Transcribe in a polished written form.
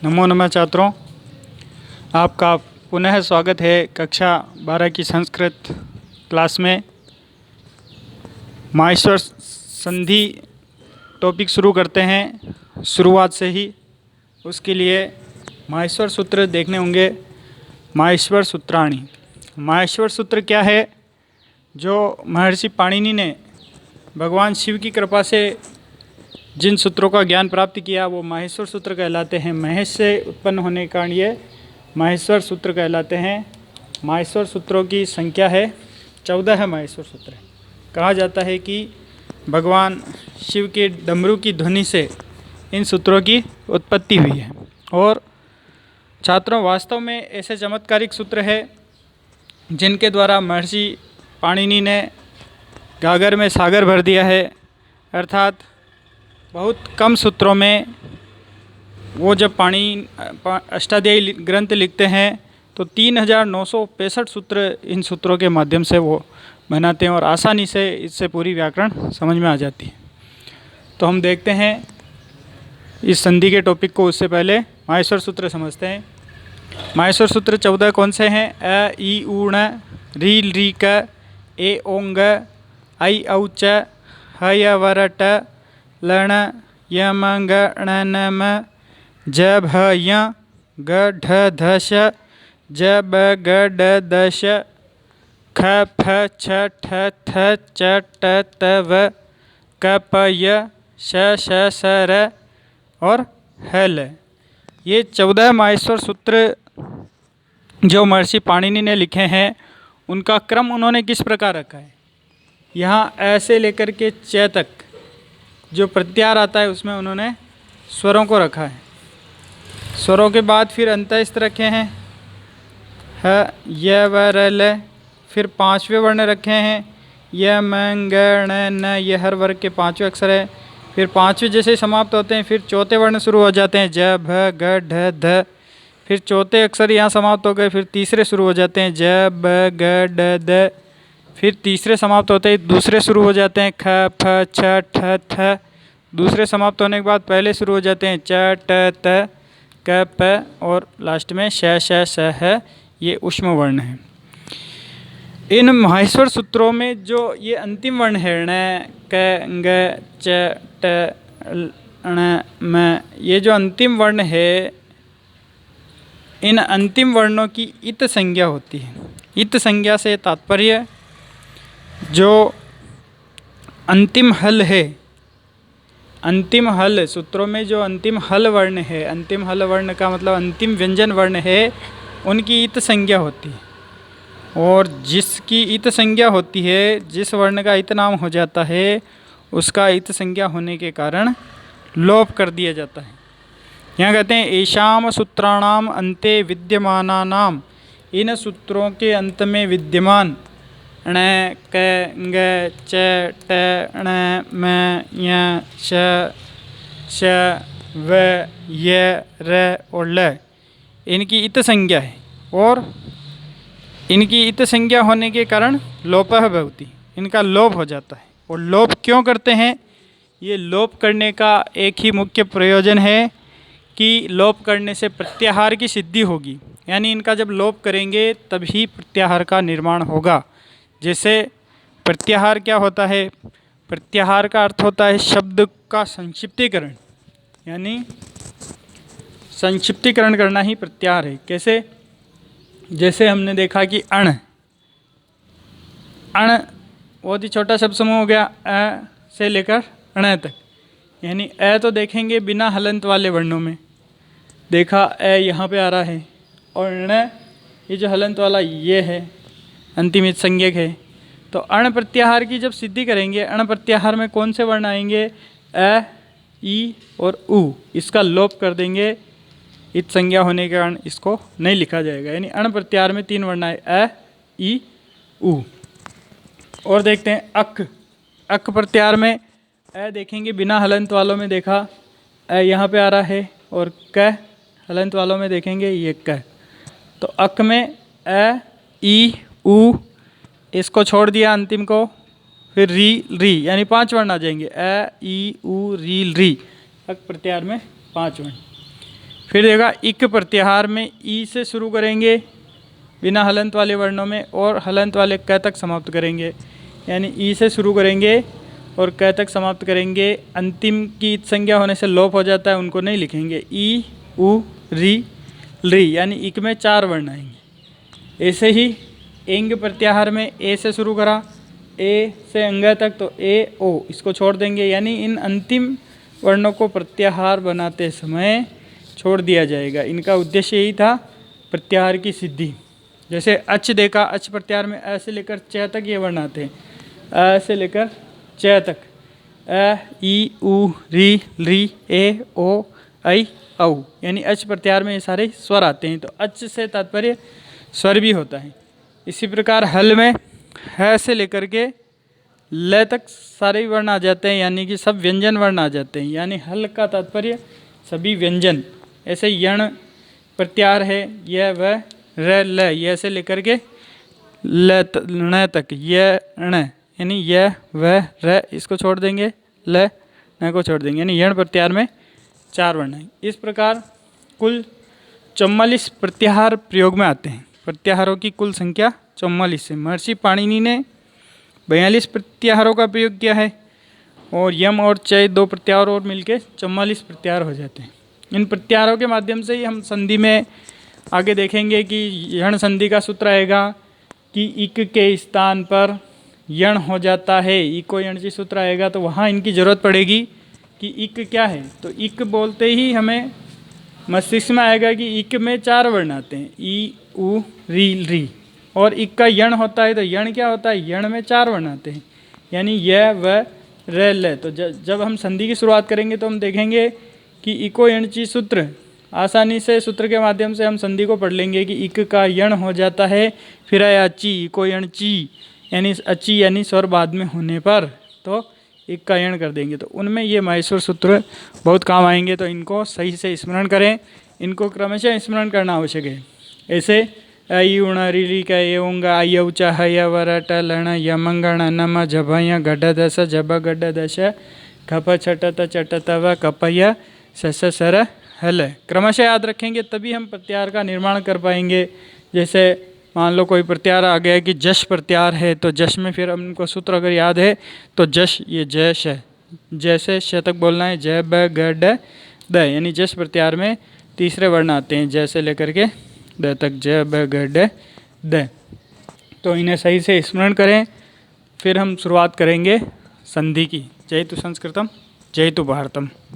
नमो नमः छात्रों, आपका पुनः स्वागत है कक्षा 12 की संस्कृत क्लास में। माहेश्वर संधि टॉपिक शुरू करते हैं शुरुआत से ही। उसके लिए माहेश्वर सूत्र देखने होंगे। माहेश्वर सूत्राणि। माहेश्वर सूत्र क्या है? जो महर्षि पाणिनि ने भगवान शिव की कृपा से जिन सूत्रों का ज्ञान प्राप्त किया वो माहेश्वर सूत्र कहलाते हैं। महेश से उत्पन्न होने के कारण ये माहेश्वर सूत्र कहलाते हैं। माहेश्वर सूत्रों की संख्या है 14 है। माहेश्वर सूत्र कहा जाता है कि भगवान शिव के डमरू की ध्वनि से इन सूत्रों की उत्पत्ति हुई है। और छात्रों, वास्तव में ऐसे चमत्कारिक सूत्र है जिनके द्वारा महर्षि पाणिनि ने गागर में सागर भर दिया है। अर्थात बहुत कम सूत्रों में वो जब अष्टाध्यायी ग्रंथ लिखते हैं तो 3965 सूत्र इन सूत्रों के माध्यम से वो बनाते हैं और आसानी से इससे पूरी व्याकरण समझ में आ जाती है। तो हम देखते हैं इस संधि के टॉपिक को। उससे पहले माहेश्वर सूत्र समझते हैं। माहेश्वर सूत्र 14 कौन से हैं? अ ई ऊण री री क ए ओंग ऐ औ च ह य वर ट लण यम ग ण न म ज भ य ग ढ ध श ज ब ग ड द श ख फ छ ठ थ च ट त व क प य श श स र और ह ल। ये 14 माहेश्वर सूत्र जो महर्षि पाणिनि ने लिखे हैं उनका क्रम उन्होंने किस प्रकार रखा है? यहाँ ऐसे लेकर के च तक जो प्रत्याहार आता है उसमें उन्होंने स्वरों को रखा है। स्वरों के बाद फिर अंतस्थ रखे हैं ह य व र ल। फिर पांचवें वर्ण रखे हैं य म ग ण न। ये हर वर्ग के पांचवें अक्षर है। फिर पांचवें जैसे समाप्त होते हैं फिर चौथे वर्ण शुरू हो जाते हैं ज भ ग ढ ध। फिर चौथे अक्षर यहाँ समाप्त हो गए। फिर तीसरे शुरू हो जाते हैं ज ब ग ड द। फिर तीसरे समाप्त होते ही दूसरे शुरू हो जाते हैं ख फ छ ठ थ। दूसरे समाप्त होने के बाद पहले शुरू हो जाते हैं च ट त क प और लास्ट में श श स ह। ये ऊष्म वर्ण है। इन माहेश्वर सूत्रों में जो ये अंतिम वर्ण है ण क ग च ट ण म, ये जो अंतिम वर्ण है इन अंतिम वर्णों की इत संज्ञा होती है। इत संज्ञा से तात्पर्य जो अंतिम हल है, अंतिम हल सूत्रों में जो अंतिम हल वर्ण है, अंतिम हल वर्ण का मतलब अंतिम व्यंजन वर्ण है, उनकी इत संज्ञा होती है। और जिसकी इत संज्ञा होती है, जिस वर्ण का इत नाम हो जाता है, उसका इत संज्ञा होने के कारण लोप कर दिया जाता है। यहाँ कहते हैं एषाम सूत्राणाम अन्ते विद्यमानानाम। इन सूत्रों के अंत में विद्यमान ण क ग च ट ण म य श श व य र और ल, इनकी इत संज्ञा है। और इनकी इत संज्ञा होने के कारण लोपः भवति, इनका लोप हो जाता है। और लोप क्यों करते हैं? ये लोप करने का एक ही मुख्य प्रयोजन है कि लोप करने से प्रत्याहार की सिद्धि होगी। यानी इनका जब लोप करेंगे तभी प्रत्याहार का निर्माण होगा। जैसे प्रत्याहार क्या होता है? प्रत्याहार का अर्थ होता है शब्द का संक्षिप्तीकरण, यानी संक्षिप्तीकरण करना ही प्रत्याहार है। कैसे? जैसे हमने देखा कि अण, अण बहुत ही छोटा शब्द समूह हो गया, अ से लेकर अण तक। यानी अ तो देखेंगे बिना हलंत वाले वर्णों में, देखा अ यहाँ पे आ रहा है, और ण ये जो हलंत वाला ये है, अंतिम इत संज्ञक है। तो अण प्रत्याहार की जब सिद्धि करेंगे, अण प्रत्याहार में कौन से वर्ण आएंगे? अ, ई और उ। इसका लोप कर देंगे, इत संज्ञा होने के कारण इसको नहीं लिखा जाएगा। यानी अण प्रत्याहार में 3 वर्ण आए, अ, ई, उ। और देखते हैं अक। अक प्रत्याहार में अ देखेंगे बिना हलंत वालों में, देखा अ यहाँ पे आ रहा है, और क हलंत वालों में देखेंगे ये क। तो अक में अ, ई, उ, इसको छोड़ दिया अंतिम को, फिर री री, यानी 5 वर्ण आ जाएंगे, अ, ई, उ, री री। अक प्रत्याहार में 5 वर्ण। फिर देखा इक प्रत्याहार में ई से शुरू करेंगे बिना हलंत वाले वर्णों में और हलंत वाले क तक समाप्त करेंगे, यानी ई से शुरू करेंगे और क तक समाप्त करेंगे। अंतिम की इत संज्ञा होने से लोप हो जाता है, उनको नहीं लिखेंगे। ई उ री ली, यानी इक में 4 वर्ण आएंगे। ऐसे ही एंग प्रत्याहार में ए से शुरू करा, ए से अंग तक, तो ए ओ इसको छोड़ देंगे, यानी इन अंतिम वर्णों को प्रत्याहार बनाते समय छोड़ दिया जाएगा। इनका उद्देश्य यही था, प्रत्याहार की सिद्धि। जैसे अच देखा, अच प्रत्याहार में अ से लेकर च तक ये वर्ण आते हैं, अ से लेकर च तक, अ ई उ री ली ए ओ ऐ औ, यानी अच प्रत्याहार में ये सारे स्वर आते हैं, तो अच से तात्पर्य स्वर भी होता है। इसी प्रकार हल में ह से लेकर के ल तक सारे वर्ण आ जाते हैं, यानी कि सब व्यंजन वर्ण आ जाते हैं, यानी हल का तात्पर्य सभी व्यंजन। ऐसे यण प्रत्याहार है, यह वह र ल, यह से लेकर के न तक, यह ण, यानी यह वह र इसको छोड़ देंगे, ल न को छोड़ देंगे, यानी यण प्रत्याहार में 4 वर्ण हैं। इस प्रकार कुल 44 प्रत्याहार प्रयोग में आते हैं। प्रत्याहारों की कुल संख्या 44 है। महर्षि पाणिनि ने 42 प्रत्याहारों का प्रयोग किया है और यम और चय 2 प्रत्याहार और मिलके 44 प्रत्याहार हो जाते हैं। इन प्रत्याहारों के माध्यम से ही हम संधि में आगे देखेंगे कि यण संधि का सूत्र आएगा कि इक के स्थान पर यण हो जाता है, इको यणची सूत्र आएगा, तो वहाँ इनकी जरूरत पड़ेगी कि इक क्या है। तो इक बोलते ही हमें मस्तिष्क में आएगा कि इक में 4 वर्ण आते हैं, ई उ री, और इक का यण होता है, तो यण क्या होता है, यण में 4 वर्ण आते हैं, यानी यह व र ल। तो जब हम संधि की शुरुआत करेंगे तो हम देखेंगे कि इको यणची सूत्र, आसानी से सूत्र के माध्यम से हम संधि को पढ़ लेंगे कि इक का यण हो जाता है, फिर आया ची, इको यण ची, यानी अची यानी स्वर बाद में होने पर तो इक का यण कर देंगे। तो उनमें ये माहेश्वर सूत्र बहुत काम आएंगे, तो इनको सही से स्मरण करें, इनको क्रमशः स्मरण करना आवश्यक है। ऐसे ऐ उण रि क ए उंग आय उच हय वर ट लण यमंगण नम झभय गढ़ दश झब गढ़ दश खप छटत चटत व कपय सस सर हल। क्रमशः याद रखेंगे तभी हम प्रत्याहार का निर्माण कर पाएंगे। जैसे मान लो कोई प्रत्याहार आ गया कि जश प्रत्याहार है, तो जश में फिर हमको सूत्र अगर याद है तो जश, ये जश है, जैसे श तक बोलना है, ज ब ग ड द, यानी जश प्रत्याहार में तीसरे वर्ण आते हैं, जैसे लेकर के द तक, ज ब ग ड द। तो इन्हें सही से स्मरण करें, फिर हम शुरुआत करेंगे संधि की। जय तु संस्कृतम, जय तु भारतम।